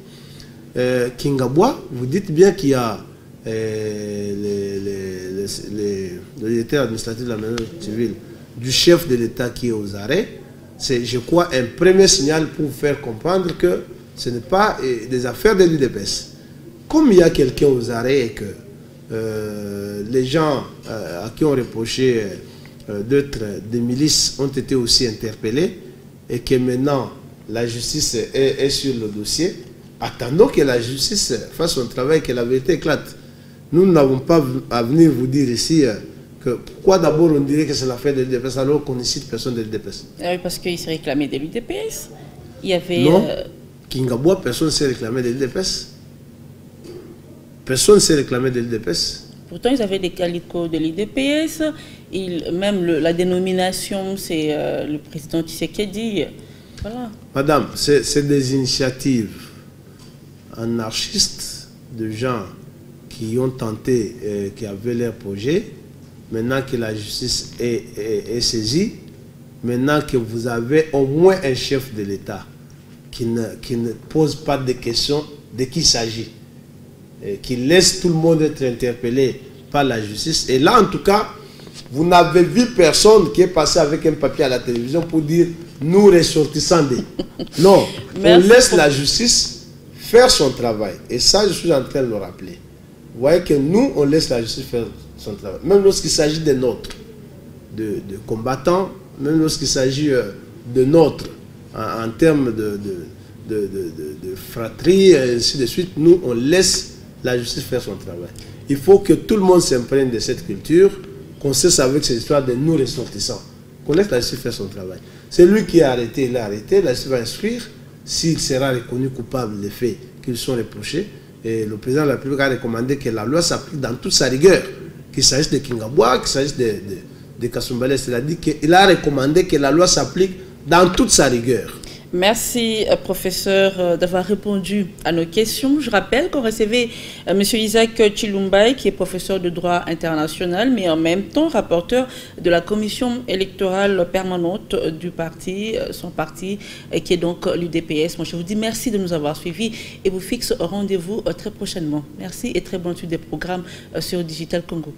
Kingabwa, vous dites bien qu'il y a le directeur administratif de la maison civile du chef de l'État qui est aux arrêts. C'est, je crois, un premier signal pour faire comprendre que ce n'est pas des affaires de l'UDPS. Comme il y a quelqu'un aux arrêts et que les gens à qui on reprochait d'être des milices ont été aussi interpellés et que maintenant la justice est sur le dossier, attendons que la justice fasse son travail, que la vérité éclate. Nous n'avons pas à venir vous dire ici que pourquoi d'abord on dirait que c'est l'affaire de l'UDPS alors qu'on ne cite personne de l'UDPS. Oui, parce qu'il s'est réclamé de l'UDPS. Il y avait... Non, Kingabwa, personne ne s'est réclamé de l'UDPS. Personne ne s'est réclamé de l'UDPS. Pourtant, ils avaient des calicots de l'UDPS. Même la dénomination, c'est le président Tshisekedi. Voilà. Madame, c'est des initiatives anarchistes de gens qui ont tenté, qui avaient leur projet. Maintenant que la justice est saisie, maintenant que vous avez au moins un chef de l'État qui ne pose pas de questions de qui il s'agit, qui laisse tout le monde être interpellé par la justice. Et là, en tout cas, vous n'avez vu personne qui est passé avec un papier à la télévision pour dire « nous ressortissons des... » Non, on laisse la justice faire son travail. Et ça, je suis en train de le rappeler. Vous voyez que nous, on laisse la justice faire son travail. Même lorsqu'il s'agit de nôtres, de combattants, même lorsqu'il s'agit de nôtres, en termes de fratrie, et ainsi de suite, nous, on laisse la justice faire son travail. Il faut que tout le monde s'imprègne de cette culture, qu'on cesse avec cette histoire de nous ressortissants, qu'on laisse la justice faire son travail. C'est lui qui est arrêté, il est arrêté, la justice va instruire, s'il sera reconnu coupable des faits qui lui sont reprochés, et le président de la République a recommandé que la loi s'applique dans toute sa rigueur, qu'il s'agisse de Kingabwa, qu'il s'agisse de Kasumbalesa, c'est-à-dire qu'il a recommandé que la loi s'applique dans toute sa rigueur. Merci, professeur, d'avoir répondu à nos questions. Je rappelle qu'on recevait M. Isaac Chilumbaye, qui est professeur de droit international, mais en même temps rapporteur de la commission électorale permanente du parti, son parti, qui est donc l'UDPS. Moi, je vous dis merci de nous avoir suivis et vous fixe au rendez-vous très prochainement. Merci et très bonne suite des programmes sur Digital Congo.